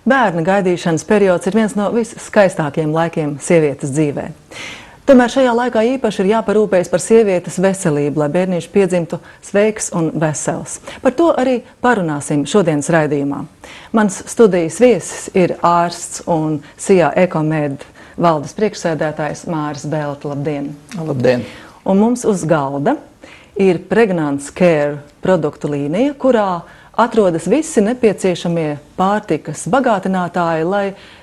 Bērna gaidīšanas periods ir viens no visskaistākajiem laikiem sievietes dzīvē. Tomēr šajā laikā īpaši ir jāparūpējas par sievietes veselību, lai bērniņš piedzimtu sveiks un vesels. Par to arī parunāsim šodienas raidījumā. Mans studijas viesis ir ārsts un SIA Ekomed valdes priekšsēdētājs Māris Belta. Labdien! Labdien! Un mums uz galda ir Pregnants Care produktu līnija, kurā atrodas visi nepieciešamie pārtikas bagātinātāji, lai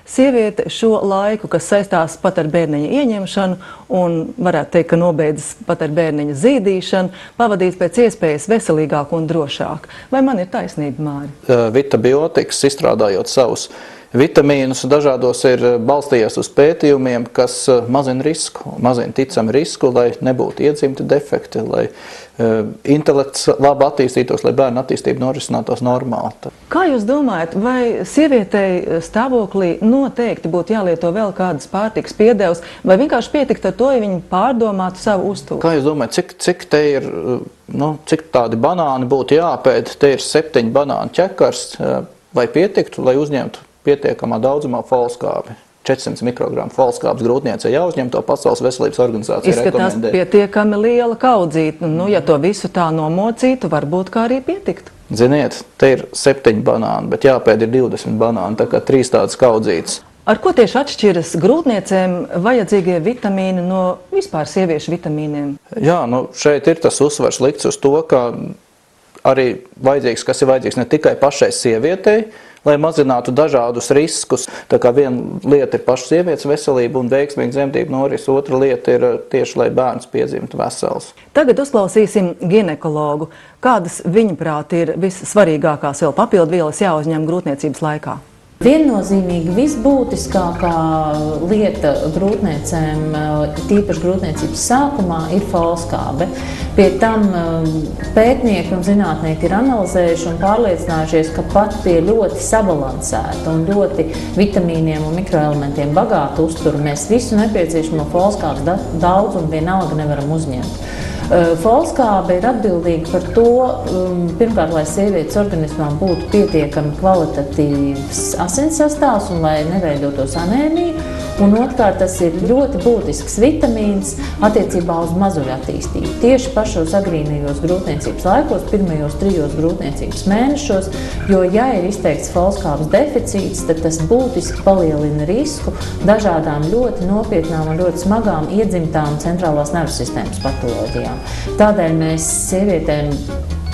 sieviete šo laiku, kas saistās pat ar bērniņa ieņemšanu un varētu teikt, ka nobeidzas pat ar bērniņa zīdīšanu, pavadīt pēc iespējas veselīgāk un drošāk. Vai man ir taisnība, Māri? Vitabiotikas, izstrādājot savus vitamīnus, dažādos ir balstījies uz pētījumiem, kas mazina risku, mazina ticami risku, lai nebūtu iedzimti defekti, lai intelekts labi attīstītos, lai bērnu attīstība norisinātos normāli. Kā jūs domājat, vai sievietei stāvoklī noteikti būtu jālieto vēl kādas pārtikas piedevas, vai vienkārši pietikt ar to, ja viņi pārdomātu savu uzturu? Kā jūs domājat, cik te ir, cik tādi banāni būtu jāpēd? Te ir 7 banānu ķekars, vai pietiktu, lai uzņemtu pietiekamā daudzumā folskābi? 400 mikrogramu folskābes grūtniecei jāuzņem, to Pasaules veselības organizācija rekomendē. Izskatās pietiekami liela kaudzīta. Ja to visu tā nomocītu, varbūt kā arī pietiktu. Ziniet, te ir 7 banāni, bet jāpēd ir 20 banāni, tā kā 3 tādas kaudzītas. Ar ko tieši atšķiras grūtniecēm vajadzīgie vitamīni no vispār sieviešu vitamīniem? Jā, šeit ir tas uzsvars likts uz to, ka arī vajadzīgs, kas ir vajadzīgs ne tikai pašai sievietei, lai mazinātu dažādus riskus. Tā kā viena lieta ir paša sievietes veselība un veiksmīga dzemdību noris, otra lieta ir tieši, lai bērns piedzimtu vesels. Tagad uzklausīsim ginekologu. Kādas viņaprāt ir vissvarīgākās vēl papildvielas jāuzņem grūtniecības laikā? Viennozīmīgi visbūtiskākā lieta grūtniecēm, tīpaši grūtniecības sākumā, ir folskābe. Pie tam pētnieki un zinātnieki ir analizējuši un pārliecinājušies, ka pat pie ļoti sabalansēta un ļoti vitamīniem un mikroelementiem bagāta uztura mēs visu nepieciešamo folskābes daudzumu vienalga nevaram uzņemt. Folskābe ir atbildīga par to, pirmkārt, lai sievietes organismā būtu pietiekami kvalitatīvs asins sastāvs un lai neveidotos anēmija. Un otrkārt, tas ir ļoti būtisks vitamīns attiecībā uz mazuļu attīstību. Tieši pašos agrīnajos grūtniecības laikos, pirmajos 3 grūtniecības mēnešos, jo, ja ir izteikts folskābes deficīts, tad tas būtiski palielina risku dažādām ļoti nopietnām un ļoti smagām iedzimtām centrālās nervu sistēmas patoloģijām. Tādēļ mēs sievietēm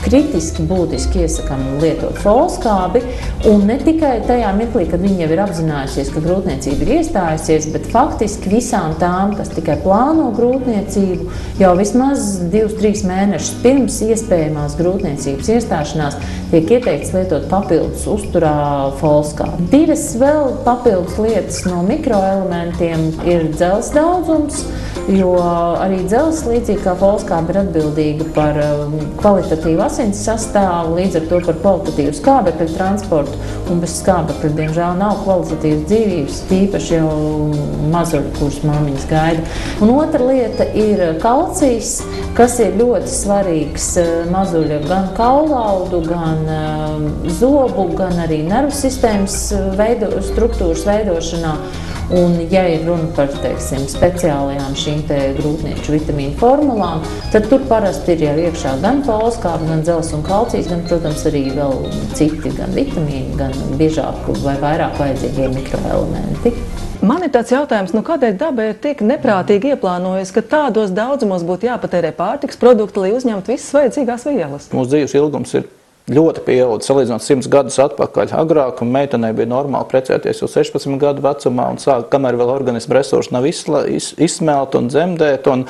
kritiski būtiski iesakām lietot folskābi, un ne tikai tajā mirklī, kad viņi jau ir apzinājusies, ka grūtniecība ir iestājusies, bet faktiski visām tām, kas tikai plāno grūtniecību, jau vismaz 2-3 mēnešus pirms iespējamās grūtniecības iestāšanās tiek ieteikts lietot papildus uzturā folskābi. 2 vēl papildus lietas no mikroelementiem ir dzelzs daudzums, jo arī dzelzs, līdzīgi kā folskābe, ir atbildīga par kvalitatīvu asins sastāvu, līdz ar to par kvalitatīvu skābekļa transportu, un bez skābekļa, diemžēl, nav kvalitatīvas dzīvības, tīpaši jau mazuļi, kurus māmiņas gaida. Un otra lieta ir kalcijs, kas ir ļoti svarīgs mazuļa gan kaulaudu, gan zobu, gan arī nervu sistēmas struktūras veidošanā. Un, ja ir runa par, teiksim, speciālajām šīm te grūtnieču vitamīnu formulām, tad tur parasti ir jau iekšā gan folskābe, gan dzelzs un kalcijs, gan, protams, arī vēl citi, gan vitamīni, gan biežāk vai vairāk vajadzīgie mikroelementi. Man ir tāds jautājums, kādēļ daba ir tik neprātīgi ieplānojusi, ka tādos daudzumos būtu jāpatērē pārtikas produkti, lai uzņemtu visas vajadzīgās vielas? Mūsu dzīves ilgums ir ļoti pieaudzis, salīdzinot 100 gadus atpakaļ. Agrāk meitenei bija normāli precēties jau 16 gadu vecumā un kamēr vēl organisma resursi nav izsmelt un dzemdēt, un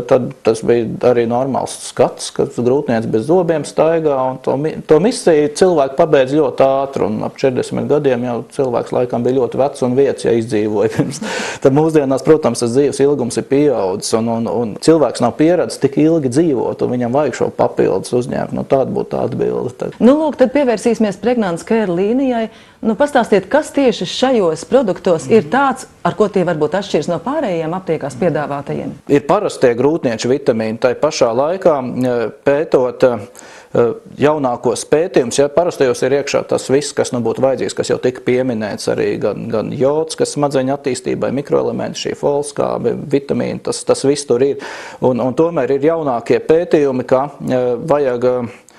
tad tas bija arī normāls skats, kad grūtniece bez zobiem staigā, un to misiju cilvēki pabeidz ļoti ātri, un ap 40 gadiem jau cilvēks laikam bija ļoti vecs un vietas, ja izdzīvoja pirms. Tad mūsdienās, protams, tas dzīves ilgums ir pieaudzis, un cilvēks nav pieredzis tik ilgi dzīvot, un viņam vajag šo papildus uzņēmt. Tāda būtu tā atbilde. sajūta. Nu, lūk, tad pievērsīsimies Pregnants Care līnijai. Nu, pastāstiet, kas tieši šajos produktos ir tāds, ar ko tie varbūt atšķiras no pārējiem aptiekās piedāvātajiem? Ir parastie grūtnieču vitamīni, tai pašā laikā pētot jaunākos pētījumus, ja parastajos ir iekšā tas viss, kas nu būtu vajadzīgs, kas jau tika pieminēts, arī gan jods, kas smadzeņu attīstībai, mikroelementi, šī folskābe, vitamīni, tas viss tur ir. Un tomēr ir jaunākie pētījumi, ka vajag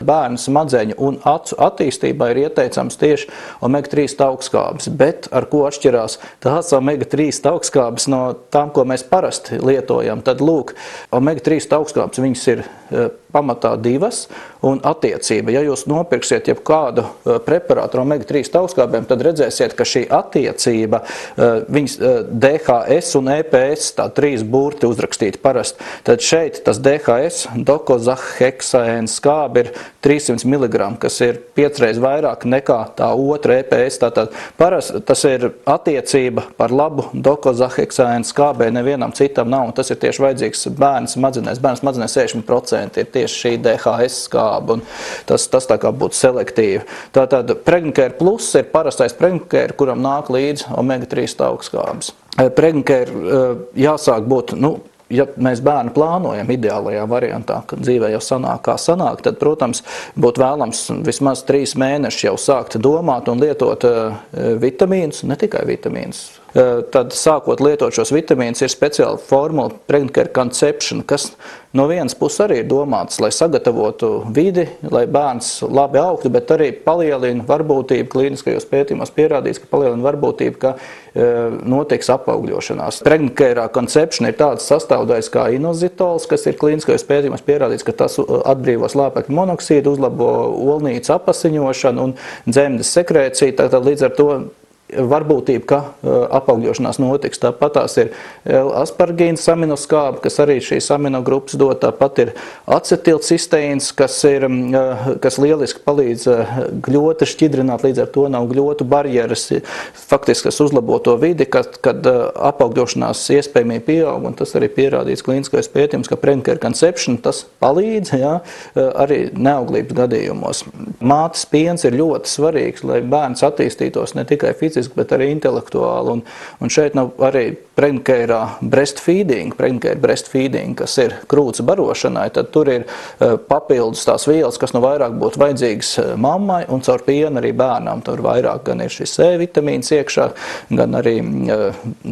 bērnu smadzeņu un acu attīstībai ir ieteicams tieši omega-3 augstskābes, bet ar ko atšķirās tās omega-3 augstskābes no tām, ko mēs parasti lietojam, tad lūk, omega-3 augstskābes viņas ir pamatā divas un attiecība. Ja jūs nopirksiet jebkādu preparātu ar omega-3 augstskābēm, tad redzēsiet, ka šī attiecība, viņas DHS un EPS, tā 3 burti uzrakstīti parasti, tad šeit tas DHS, dokozaheksaēna skābe ir 300 mg, kas ir 5 reizes vairāk nekā tā otra EPS. Tātad parasti tas ir attiecība par labu dokozaheksaēna skābē, nevienam citam nav, un tas ir tieši vajadzīgs bērnu smadzenēs. Bērnu smadzenēs 60% ir tieši šī DHS skābe, un tas tā kā būtu selektīvi. Tātad Pregnacare Plus ir parastais Pregnacare, kuram nāk līdz omega-3 augstskābes. Pregnacare jāsāk būt, ja mēs bērnu plānojam ideālajā variantā, kad dzīvē jau sanāk, kā sanāk, tad, protams, būtu vēlams vismaz 3 mēnešus jau sākt domāt un lietot vitamīnus, ne tikai vitamīnus. Tad sākot lietot šos vitamīnus ir speciāla formula Pregnacare Conception, kas no vienas puses arī ir domāts, lai sagatavotu vidi, lai bērns labi augtu, bet arī palielina varbūtību, klīniskajos pētījumos pierādīts, ka palielina varbūtību, ka notiks apaugļošanās. Pregnacare Conception ir tāds sastāvdaļas kā inozitols, kas ir klīniskajos pētījumos pierādīts, ka tas atbrīvo slāpekļa monoksīdu, uzlabo olnīcu apasiņošanu un dzemdes sekrēciju, tātad līdz ar to varbūtība, ka apaugļošanās notiks. Tāpat tās ir aspargīnas aminoskābe, kas arī šīs aminogrupas dod. Tāpat ir acetilcisteīns, kas lieliski palīdz gļoti šķidrināt, līdz ar to nav gļotu barjeras, faktiski, kas uzlabo to vidi, kad apaugļošanās iespējamība pieaug, un tas arī pierādīts klīniskajos pētījumos, ka Pregnacare Conception tas palīdz, arī neauglības gadījumos. Mātes piens ir ļoti svarīgs, lai bērns attīstītos ne tikai fiziski, bet arī intelektuāli. Un šeit nav arī Pregnacare breastfeeding, kas ir krūts barošanai, tad tur ir papildus tās vielas, kas nu vairāk būtu vajadzīgas mammai, un caur pienu arī bērnam. Tur vairāk gan ir šis C vitamīns iekšā, gan arī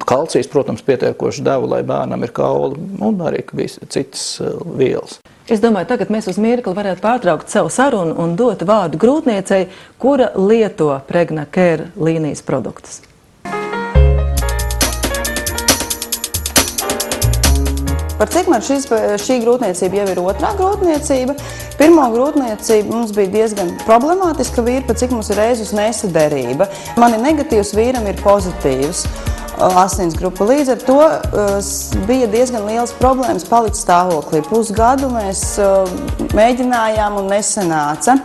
kalcijs, protams, pietiekoši deva, lai bērnam ir kauli, un arī citas vielas. Es domāju, tagad mēs uz mirkli varētu pārtraukt savu sarunu un dot vārdu grūtniecei, kura lieto Pregnacare līnijas produktus. Par cik man šī grūtniecība jau ir otrā grūtniecība. Pirmā grūtniecība mums bija diezgan problemātiska vīra, par cik mums ir reizus nesaderība. Man ir negatīvs, vīram ir pozitīvs asins grupa. Līdz ar to bija diezgan liels problēmas palikt stāvoklī. Pusgadu mēs mēģinājām un nesanāca.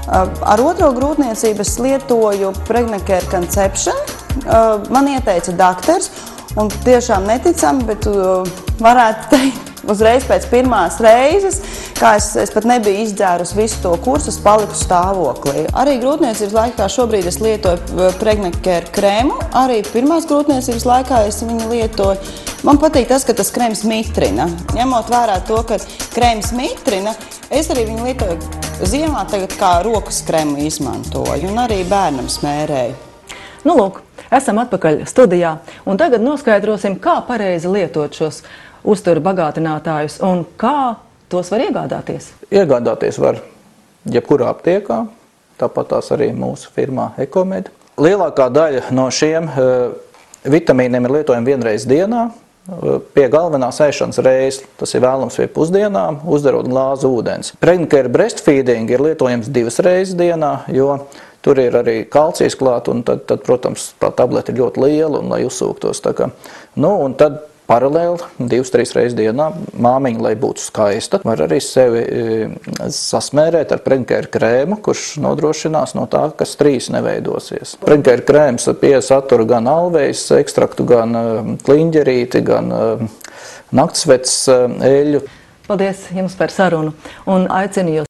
Ar otro grūtniecību es lietoju Pregnacare Conception. Man ieteica daktars, un tiešām neticami, bet varētu teikt, uzreiz pēc pirmās reizes, kā es pat nebiju izdzērus visu to kursu, es paliku stāvoklī. Arī grūtniecības laikā šobrīd es lietoju Pregnacare krēmu, arī pirmās grūtniecības laikā es viņu lietoju. Man patīk tas, ka tas krēms mitrina. Ņemot vērā to, ka krēms mitrina, es arī viņu lietoju ziemā tagad kā rokas krēmu izmantoju un arī bērnam smērēju. Nu, lūk, esam atpakaļ studijā, un tagad noskaidrosim, kā pareizi lietot šos uzturu bagātinātājus un kā tos var iegādāties. Iegādāties var jebkurā aptiekā, tāpat tās arī mūsu firmā Ekomed. Lielākā daļa no šiem vitamīniem ir lietojama vienreiz dienā, pie galvenās ēšanas reizes, tas ir vēlams pie pusdienām, uzdarot glāzi ūdens. Pregnacare breastfeeding ir lietojams 2 reizes dienā, jo tur ir arī kalcijs klāt, un tad, protams, tā tableta ir ļoti liela, un lai uzsūktos. Un tad paralēli 2-3 reizes dienā māmiņa, lai būtu skaista, var arī sevi sasmērēt ar Pregnacare krēmu, kurš nodrošinās no tā, ka strīs neveidosies. Pregnacare krēms piesatura gan alvejas ekstraktu, gan kliņģerīti, gan naktsvetes eļļu. Paldies jums par sarunu un aicinu jūs